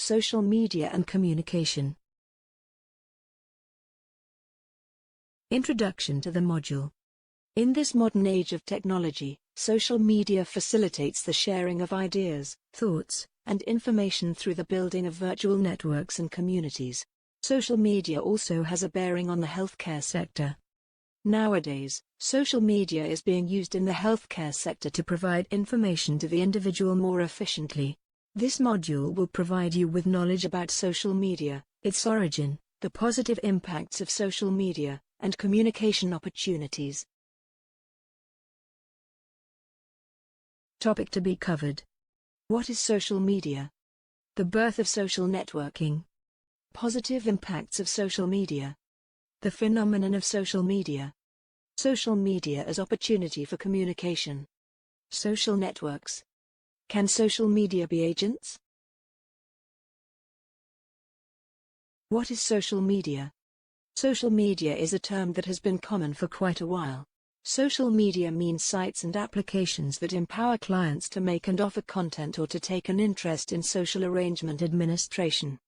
Social media and communication. Introduction to the module. In this modern age of technology, social media facilitates the sharing of ideas, thoughts, and information through the building of virtual networks and communities. Social media also has a bearing on the healthcare sector. Nowadays, social media is being used in the healthcare sector to provide information to the individual more efficiently. This module will provide you with knowledge about social media, its origin, the positive impacts of social media, and communication opportunities. Topic to be covered. What is social media? The birth of social networking. Positive impacts of social media. The phenomenon of social media. Social media as opportunity for communication. Social networks. Can social media be agents? What is social media? Social media is a term that has been common for quite a while. Social media means sites and applications that empower clients to make and offer content or to take an interest in social arrangement administration.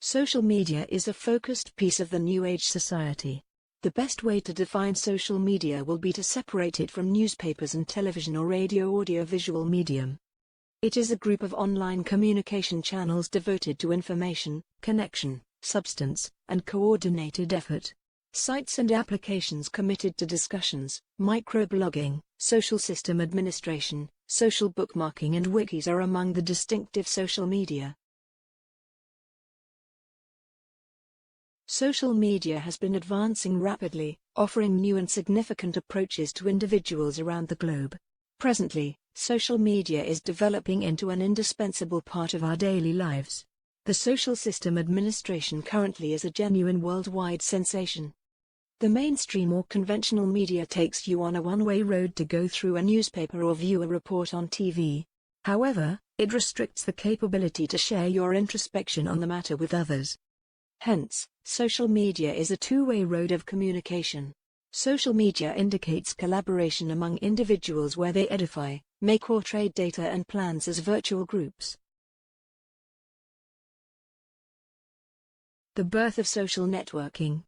Social media is a focused piece of the New Age society. The best way to define social media will be to separate it from newspapers and television or radio-audio-visual medium. It is a group of online communication channels devoted to information, connection, substance, and coordinated effort. Sites and applications committed to discussions, microblogging, social system administration, social bookmarking and wikis are among the distinctive social media. Social media has been advancing rapidly, offering new and significant approaches to individuals around the globe. Presently, social media is developing into an indispensable part of our daily lives. The social system administration currently is a genuine worldwide sensation. The mainstream or conventional media takes you on a one-way road to go through a newspaper or view a report on TV. However, it restricts the capability to share your introspection on the matter with others. Hence, social media is a two-way road of communication. Social media indicates collaboration among individuals where they edify, make or trade data and plans as virtual groups. The birth of social networking.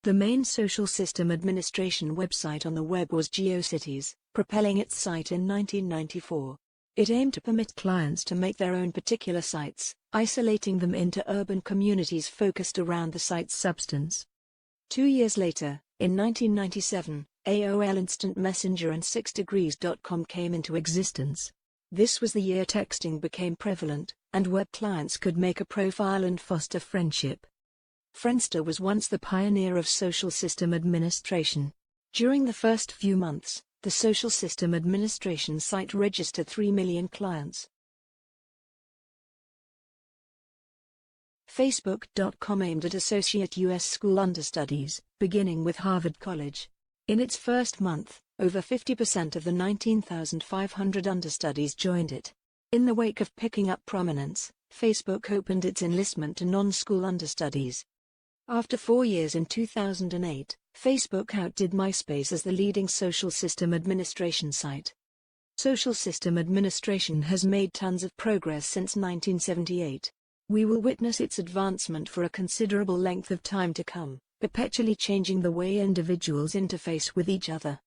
The main social system administration website on the web was GeoCities, propelling its site in 1994. It aimed to permit clients to make their own particular sites, isolating them into urban communities focused around the site's substance. 2 years later, in 1997, AOL Instant Messenger and 6degrees.com came into existence. This was the year texting became prevalent, and web clients could make a profile and foster friendship. Friendster was once the pioneer of social system administration. During the first few months, the social system administration site registered 3 million clients. Facebook.com aimed at associate U.S. school understudies, beginning with Harvard College. In its first month, over 50% of the 19,500 understudies joined it. In the wake of picking up prominence, Facebook opened its enlistment to non-school understudies. After 4 years in 2008, Facebook outdid MySpace as the leading social system administration site. Social system administration has made tons of progress since 1978. We will witness its advancement for a considerable length of time to come, perpetually changing the way individuals interface with each other.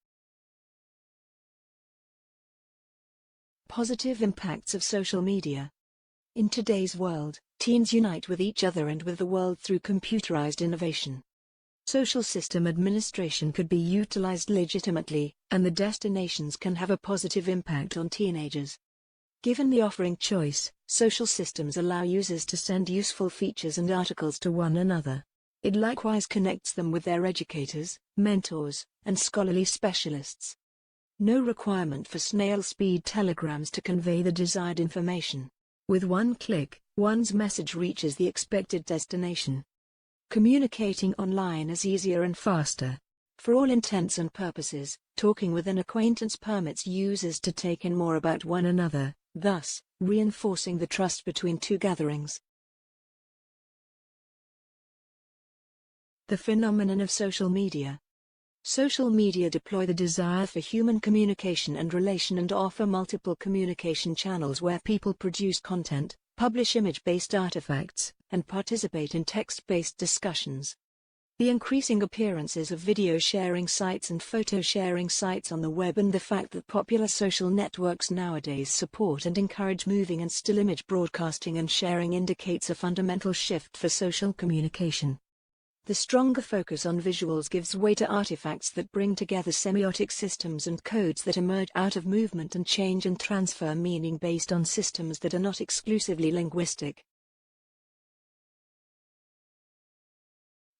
Positive impacts of social media. In today's world, teens unite with each other and with the world through computerized innovation. Social system administration could be utilized legitimately, and the destinations can have a positive impact on teenagers. Given the offering choice, social systems allow users to send useful features and articles to one another. It likewise connects them with their educators, mentors, and scholarly specialists. No requirement for snail-speed telegrams to convey the desired information. With one click, one's message reaches the expected destination. Communicating online is easier and faster. For all intents and purposes, talking with an acquaintance permits users to take in more about one another, thus, reinforcing the trust between two gatherings. The phenomenon of social media. Social media deploy the desire for human communication and relation and offer multiple communication channels where people produce content, publish image-based artifacts, and participate in text-based discussions. The increasing appearances of video sharing sites and photo sharing sites on the web and the fact that popular social networks nowadays support and encourage moving and still image broadcasting and sharing indicates a fundamental shift for social communication. The stronger focus on visuals gives way to artifacts that bring together semiotic systems and codes that emerge out of movement and change and transfer meaning based on systems that are not exclusively linguistic.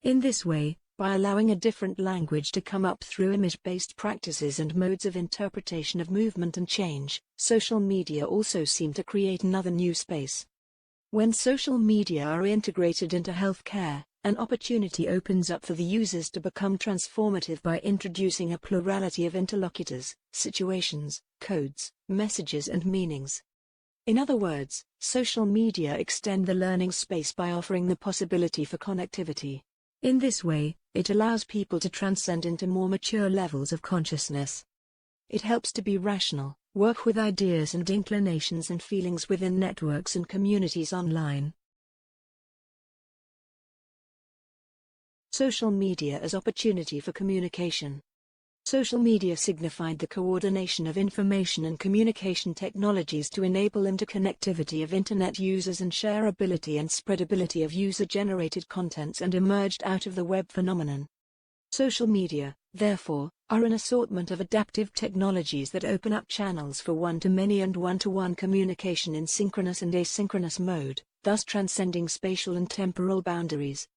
In this way, by allowing a different language to come up through image-based practices and modes of interpretation of movement and change, social media also seem to create another new space. When social media are integrated into healthcare, an opportunity opens up for the users to become transformative by introducing a plurality of interlocutors, situations, codes, messages and meanings. In other words, social media extend the learning space by offering the possibility for connectivity. In this way, it allows people to transcend into more mature levels of consciousness. It helps to be rational, work with ideas and inclinations and feelings within networks and communities online. Social media as opportunity for communication. Social media signified the coordination of information and communication technologies to enable interconnectivity of Internet users and shareability and spreadability of user-generated contents and emerged out of the web phenomenon. Social media, therefore, are an assortment of adaptive technologies that open up channels for one-to-many and one-to-one communication in synchronous and asynchronous mode, thus transcending spatial and temporal boundaries.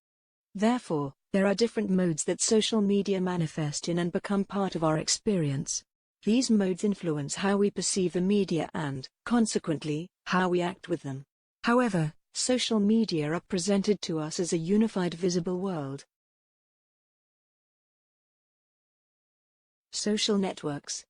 Therefore, there are different modes that social media manifest in and become part of our experience. These modes influence how we perceive the media and, consequently, how we act with them. However, social media are presented to us as a unified visible world. Social networks.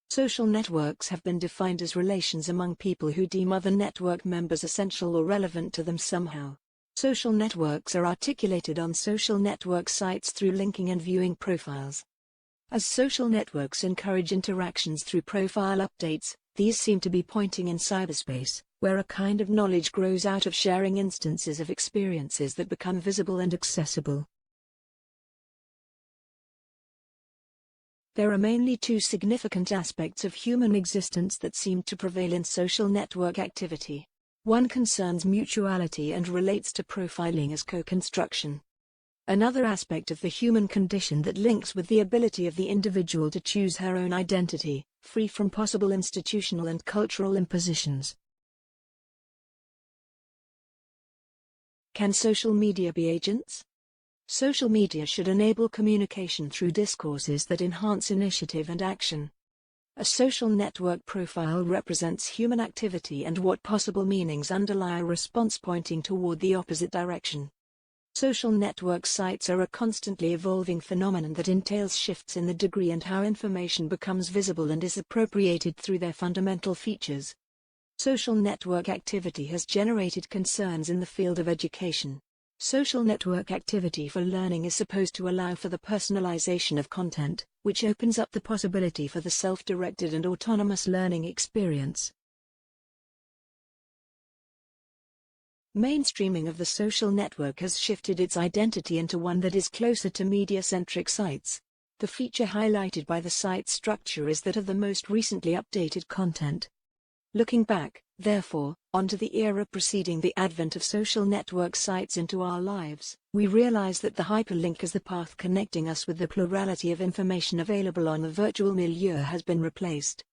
Social networks have been defined as relations among people who deem other network members essential or relevant to them somehow. Social networks are articulated on social network sites through linking and viewing profiles. As social networks encourage interactions through profile updates, these seem to be pointing in cyberspace, where a kind of knowledge grows out of sharing instances of experiences that become visible and accessible. There are mainly two significant aspects of human existence that seem to prevail in social network activity. One concerns mutuality and relates to profiling as co-construction. Another aspect of the human condition that links with the ability of the individual to choose her own identity, free from possible institutional and cultural impositions. Can social media be agents? Social media should enable communication through discourses that enhance initiative and action. A social network profile represents human activity and what possible meanings underlie a response pointing toward the opposite direction. Social network sites are a constantly evolving phenomenon that entails shifts in the degree and how information becomes visible and is appropriated through their fundamental features. Social network activity has generated concerns in the field of education. Social network activity for learning is supposed to allow for the personalization of content, which opens up the possibility for the self-directed and autonomous learning experience. Mainstreaming of the social network has shifted its identity into one that is closer to media-centric sites. The feature highlighted by the site structure is that of the most recently updated content. Looking back, therefore, onto the era preceding the advent of social network sites into our lives, we realize that the hyperlink as the path connecting us with the plurality of information available on the virtual milieu has been replaced.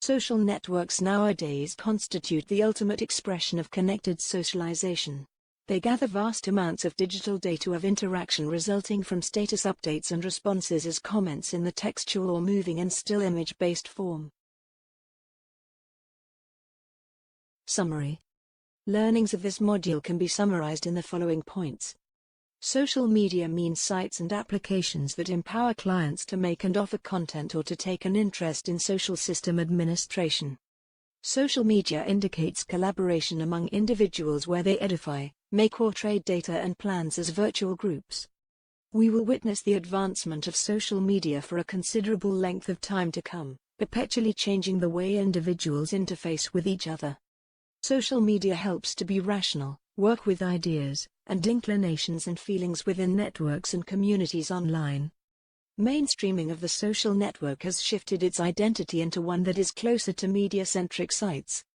Social networks nowadays constitute the ultimate expression of connected socialization. They gather vast amounts of digital data of interaction resulting from status updates and responses as comments in the textual or moving and still image-based form. Summary. Learnings of this module can be summarized in the following points. Social media means sites and applications that empower clients to make and offer content or to take an interest in social system administration. Social media indicates collaboration among individuals where they edify, make or trade data and plans as virtual groups. We will witness the advancement of social media for a considerable length of time to come, perpetually changing the way individuals interface with each other. Social media helps to be rational, work with ideas, and inclinations and feelings within networks and communities online. Mainstreaming of the social network has shifted its identity into one that is closer to media-centric sites.